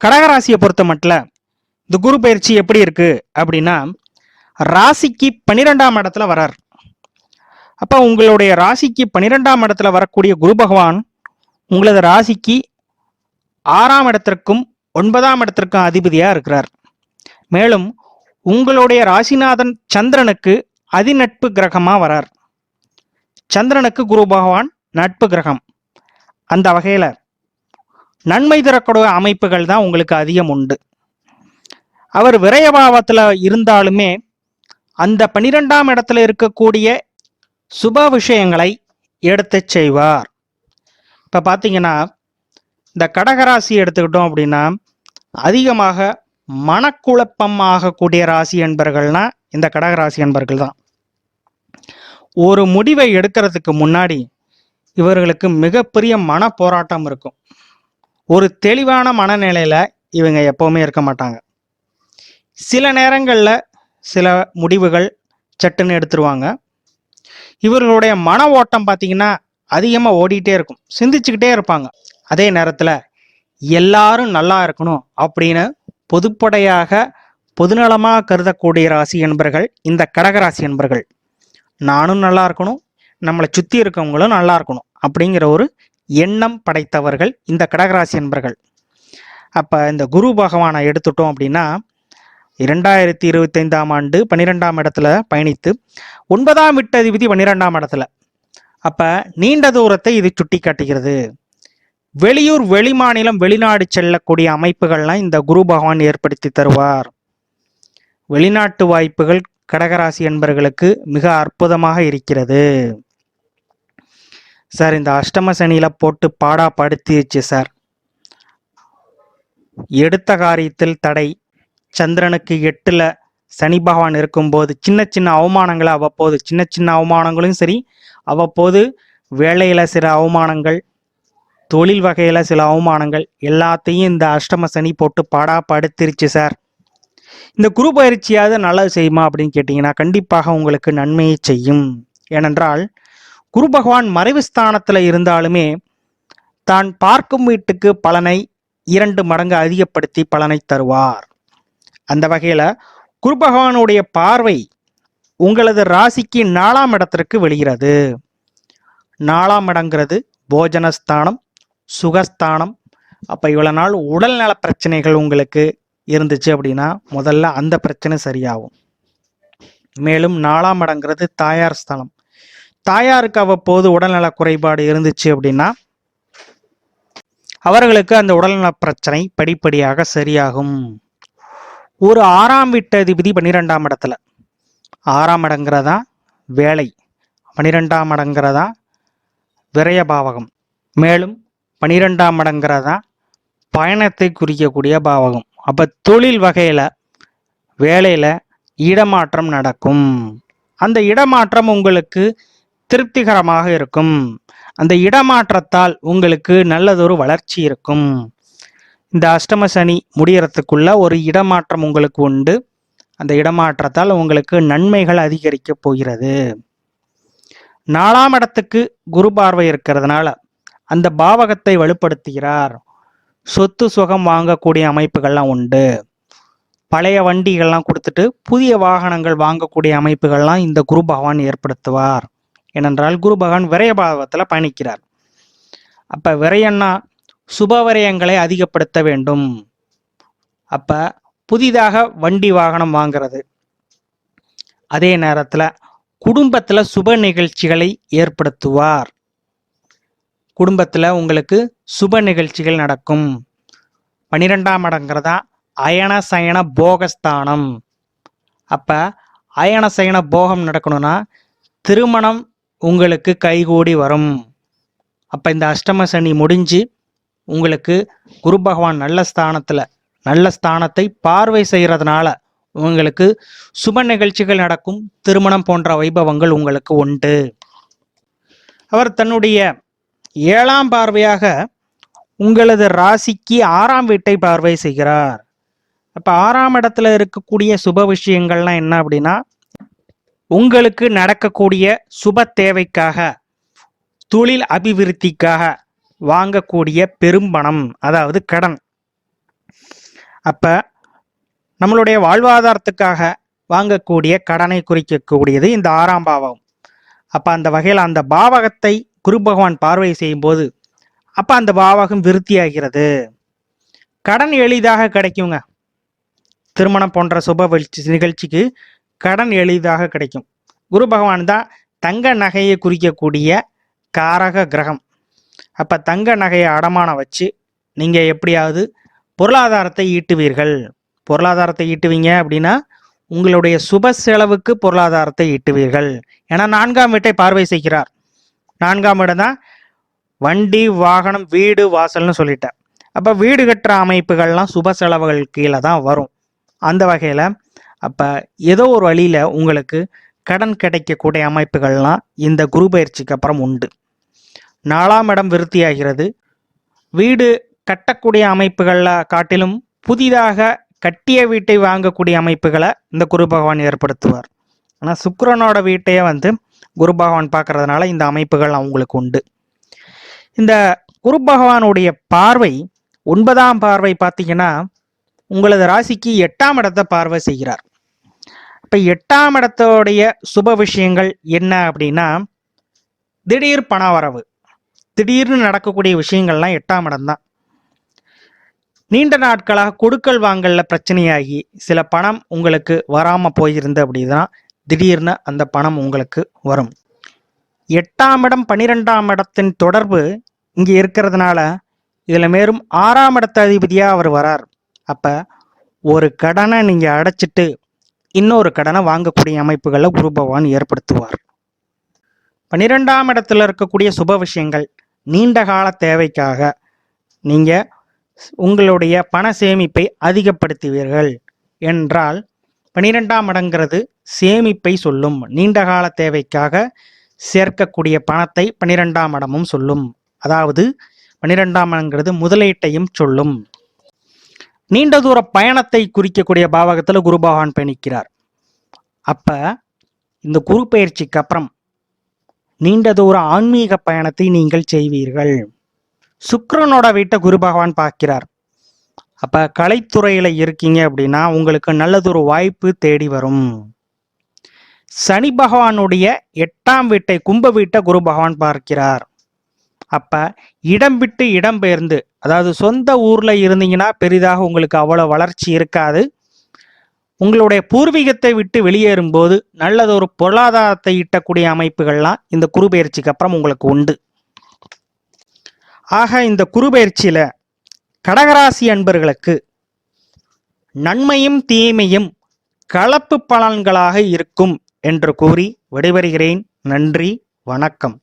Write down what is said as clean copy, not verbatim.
கடகராசியை பொறுத்த மட்டும் இந்த குரு பயிற்சி எப்படி இருக்கு அப்படின்னா, ராசிக்கு 12ஆம் இடத்துல வரார். அப்ப உங்களுடைய ராசிக்கு 12ஆம் இடத்துல வரக்கூடிய குரு பகவான் உங்களது ராசிக்கு 6ஆம் இடத்திற்கும் 9ஆம் இடத்திற்கும் அதிபதியா இருக்கிறார். மேலும் உங்களுடைய ராசிநாதன் சந்திரனுக்கு அதிநட்பு கிரகமா வரார். சந்திரனுக்கு குரு பகவான் நட்பு கிரகம். அந்த வகையில நன்மை தரக்கூடிய அமைப்புகள் தான் உங்களுக்கு அதிகம் உண்டு. அவர் விரயபாவத்தில் இருந்தாலுமே அந்த 12ஆம் இடத்துல இருக்கக்கூடிய சுப விஷயங்களை எடுத்து செய்வார். இப்போ பார்த்தீங்கன்னா, இந்த கடகராசி எடுத்துக்கிட்டோம் அப்படின்னா, அதிகமாக மனக்குழப்பம் ஆகக்கூடிய ராசி என்பர்கள்னா இந்த கடகராசி என்பர்கள் தான். ஒரு முடிவை எடுக்கிறதுக்கு முன்னாடி இவர்களுக்கு மிகப்பெரிய மன போராட்டம் இருக்கும். ஒரு தெளிவான மனநிலையில இவங்க எப்பவுமே இருக்க மாட்டாங்க. சில நேரங்களில் சில முடிவுகள் சட்டுன்னு எடுத்துருவாங்க. இவர்களுடைய மன ஓட்டம் பார்த்தீங்கன்னா அதிகமாக ஓடிட்டே இருக்கும், சிந்திச்சுக்கிட்டே இருப்பாங்க. அதே நேரத்தில் எல்லாரும் நல்லா இருக்கணும் அப்படின்னு பொதுப்படையாக பொதுநலமாக கருதக்கூடிய ராசி என்பர்கள் இந்த கடகராசி என்பர்கள். நானும் நல்லா இருக்கணும், நம்மளை சுற்றி இருக்கவங்களும் நல்லா இருக்கணும் அப்படிங்கிற ஒரு எண்ணம் படைத்தவர்கள் இந்த கடகராசி என்பர்கள். அப்போ இந்த குரு பகவானை எடுத்துட்டோம் அப்படின்னா, 2025ஆம் ஆண்டு 12ஆம் இடத்துல பயணித்து 9ஆம் வீட்டு அதிபதி 12ஆம் இடத்துல. அப்போ நீண்ட தூரத்தை இது சுட்டி காட்டுகிறது. வெளியூர், வெளிமாநிலம், வெளிநாடு செல்லக்கூடிய அமைப்புகள்லாம் இந்த குரு பகவான் ஏற்படுத்தி தருவார். வெளிநாட்டு வாய்ப்புகள் கடகராசி என்பர்களுக்கு மிக அற்புதமாக இருக்கிறது. சார், இந்த அஷ்டம சனியில போட்டு பாடா படுத்திடுச்சு சார். எடுத்த காரியத்தில் தடை. சந்திரனுக்கு 8ல் சனி பகவான் இருக்கும்போது சின்ன சின்ன அவமானங்களை அவ்வப்போது, சின்ன சின்ன அவமானங்களும் சரி, அவ்வப்போது வேலையில சில அவமானங்கள், தொழில் வகையில சில அவமானங்கள் எல்லாத்தையும் இந்த அஷ்டம சனி போட்டு பாடா படுத்திருச்சு சார். இந்த குரு பயிற்சியாவது நல்லது செய்யுமா அப்படின்னு கேட்டிங்கன்னா, கண்டிப்பாக உங்களுக்கு நன்மையை செய்யும். ஏனென்றால் குரு பகவான் மறைவு ஸ்தானத்தில் இருந்தாலுமே தான் பார்க்கும் வீட்டுக்கு பலனை 2 மடங்கு அதிகப்படுத்தி பலனை தருவார். அந்த வகையில் குரு பகவானுடைய பார்வை உங்களது ராசிக்கு 4ஆம் இடத்திற்கு வெளிகிறது. 4ஆம் இடங்கிறது போஜனஸ்தானம், சுகஸ்தானம். அப்போ இவ்வளோ நாள் உடல்நல பிரச்சனைகள் உங்களுக்கு இருந்துச்சு அப்படின்னா முதல்ல அந்த பிரச்சனை சரியாகும். மேலும் 4ஆம் இடங்கிறது தாயார் ஸ்தானம். தாயாருக்கு அவ்வப்போது உடல்நல குறைபாடு இருந்துச்சு அப்படின்னா அவர்களுக்கு அந்த உடல்நல பிரச்சனை படிப்படியாக சரியாகும். ஒரு 6ஆம் வீட்டு அதிபதி 12ஆம் இடத்துல. 6ஆம் இடங்கிறதா வேலை, 12ஆம் இடங்கிறதா விரயபாவகம், மேலும் 12ஆம் இடங்கிறதா பயணத்தை குறிக்கக்கூடிய பாவகம். அப்போ தொழில் வகையில் வேலையில் இடமாற்றம் நடக்கும். அந்த இடமாற்றம் உங்களுக்கு திருப்திகரமாக இருக்கும். அந்த இடமாற்றத்தால் உங்களுக்கு நல்லதொரு வளர்ச்சி இருக்கும். இந்த அஷ்டம சனி முடியறதுக்குள்ள ஒரு இடமாற்றம் உங்களுக்கு உண்டு. அந்த இடமாற்றத்தால் உங்களுக்கு நன்மைகள் அதிகரிக்க போகிறது. 4ஆம் இடத்துக்கு குரு பார்வை இருக்கிறதுனால அந்த பாவகத்தை வலுப்படுத்துகிறார். சொத்து சுகம் வாங்கக்கூடிய அமைப்புகள்லாம் உண்டு. பழைய வண்டிகள்லாம் கொடுத்துட்டு புதிய வாகனங்கள் வாங்கக்கூடிய அமைப்புகள்லாம் இந்த குரு பகவான் ஏற்படுத்துவார். ஏனென்றால் குரு பகவான் விரயபாவத்தில் பயணிக்கிறார். அப்போ விரயம்னா சுப விரயங்களை அதிகப்படுத்த வேண்டும். அப்போ புதிதாக வண்டி வாகனம் வாங்கிறது, அதே நேரத்தில் குடும்பத்தில் சுப நிகழ்ச்சிகளை ஏற்படுத்துவார். குடும்பத்தில் உங்களுக்கு சுப நிகழ்ச்சிகள் நடக்கும். 12ஆம் இடங்கிறதா அயன சயன போகஸ்தானம். அப்போ அயன சயன போகம் நடக்கணும்னா திருமணம் உங்களுக்கு கைகூடி வரும். அப்போ இந்த அஷ்டம சனி முடிஞ்சு உங்களுக்கு குரு பகவான் நல்ல ஸ்தானத்தை பார்வை செய்கிறதுனால உங்களுக்கு சுப நிகழ்ச்சிகள் நடக்கும். திருமணம் போன்ற வைபவங்கள் உங்களுக்கு உண்டு. அவர் தன்னுடைய 7ஆம் பார்வையாக உங்களது ராசிக்கு 6ஆம் வீட்டை பார்வை செய்கிறார். அப்போ 6ஆம் இடத்துல இருக்கக்கூடிய சுப விஷயங்கள்லாம் என்ன அப்படின்னா, உங்களுக்கு நடக்கக்கூடிய சுப தேவைக்காக, தொழில் அபிவிருத்திக்காக வாங்கக்கூடிய பெரும்பணம், அதாவது கடன், அப்ப நம்மளுடைய வாழ்வாதாரத்துக்காக வாங்கக்கூடிய கடனை குறிக்கக்கூடியது இந்த 6ஆம் பாவகம். அப்ப அந்த வகையில் அந்த பாவகத்தை குரு பகவான் பார்வை செய்யும் போது அப்ப அந்த பாவகம் விருத்தியாகிறது. கடன் எளிதாக கிடைக்குங்க. திருமணம் போன்ற சுப நிகழ்ச்சிக்கு கடன் எளிதாக கிடைக்கும். குரு பகவான் தான் தங்க நகையை குறிக்கக்கூடிய காரக கிரகம். அப்ப தங்க நகையை அடமானம் வச்சு நீங்க எப்படியாவது பொருளாதாரத்தை ஈட்டுவீர்கள். பொருளாதாரத்தை ஈட்டுவீங்க அப்படின்னா உங்களுடைய சுப செலவுக்கு பொருளாதாரத்தை ஈட்டுவீர்கள். ஏன்னா 4ஆம் வீட்டை பார்வை செய்கிறார். 4ஆம் இடம் தான் வண்டி, வாகனம், வீடு, வாசல்னு சொல்லிட்டேன். அப்ப வீடு கட்டுற அமைப்புகள்லாம் சுப செலவுகள் கீழே தான் வரும். அந்த வகையில அப்ப ஏதோ ஒரு வழியில உங்களுக்கு கடன் கிடைக்கக்கூடிய அமைப்புகள்லாம் இந்த குரு பயிற்சிக்கு அப்புறம் உண்டு. 4ஆம் இடம் விருத்தியாகிறது. வீடு கட்டக்கூடிய அமைப்புகளை காட்டிலும் புதிதாக கட்டிய வீட்டை வாங்கக்கூடிய அமைப்புகளை இந்த குரு பகவான் ஏற்படுத்துவார். ஆனால் சுக்கிரனோட வீட்டையே குரு பகவான் பார்க்கறதுனால இந்த அமைப்புகள் அவங்களுக்கு உண்டு. இந்த குரு பகவானுடைய பார்வை 9ஆம் பார்வை பார்த்தீங்கன்னா உங்களது ராசிக்கு 8ஆம் இடத்தை பார்வை செய்கிறார். இப்போ 8ஆம் இடத்தோடைய சுப விஷயங்கள் என்ன அப்படின்னா திடீர் பண வரவு, திடீர்னு நடக்கக்கூடிய விஷயங்கள்லாம் 8ஆம் இடம் தான். நீண்ட நாட்களாக கொடுக்கல் வாங்கல்ல பிரச்சனையாகி சில பணம் உங்களுக்கு வராமல் போயிருந்து அப்படின்னா திடீர்னு அந்த பணம் உங்களுக்கு வரும். 8ஆம் இடம் 12ஆம் இடத்தின் தொடர்பு இங்கே இருக்கிறதுனால இதில் மேலும் 6ஆம் இடத்த அதிபதியாக அவர் வரார். அப்போ ஒரு கடனை நீங்கள் அடைச்சிட்டு இன்னொரு கடனை வாங்கக்கூடிய அமைப்புகளை குரு பகவான் ஏற்படுத்துவார். 12ஆம் இடத்துல இருக்கக்கூடிய சுப விஷயங்கள் நீண்ட கால தேவைக்காக நீங்கள் உங்களுடைய பண சேமிப்பை அதிகப்படுத்துவீர்கள் என்றால் 12ஆம் இடங்கிறது சேமிப்பை சொல்லும். நீண்ட கால தேவைக்காக சேர்க்கக்கூடிய பணத்தை 12ஆம் இடமும் சொல்லும். அதாவது 12ஆம் இடங்கிறது முதலீட்டையும் சொல்லும். நீண்ட தூர பயணத்தை குறிக்கக்கூடிய பாவகத்தில் குரு பகவான் பயணிக்கிறார். அப்ப இந்த குரு பயிற்சிக்கு அப்புறம் நீண்ட தூர ஆன்மீக பயணத்தை நீங்கள் செய்வீர்கள். சுக்கிரனோட வீட்டை குரு பகவான் பார்க்கிறார். அப்ப கலைத்துறையில இருக்கீங்க அப்படின்னா உங்களுக்கு நல்லதொரு வாய்ப்பு தேடி வரும். சனி பகவானுடைய 8ஆம் வீட்டை கும்ப வீட்டை குரு பகவான் பார்க்கிறார். அப்ப இடம் விட்டு இடம் பெயர்ந்து, அதாவது சொந்த ஊர்ல இருந்தீங்கன்னா பெரிதாக உங்களுக்கு அவ்வளவு வளர்ச்சி இருக்காது. உங்களுடைய பூர்வீகத்தை விட்டு வெளியேறும் போது நல்லதொரு பொருளாதாரத்தை ஈட்டக்கூடிய அமைப்புகள்லாம் இந்த குரு பயிற்சிக்கு அப்புறம் உங்களுக்கு உண்டு. ஆக இந்த குரு பயிற்சியில கடகராசி அன்பர்களுக்கு நன்மையும் தீமையும் கலப்பு பலன்களாக இருக்கும் என்று கூறி விடைபெறுகிறேன். நன்றி, வணக்கம்.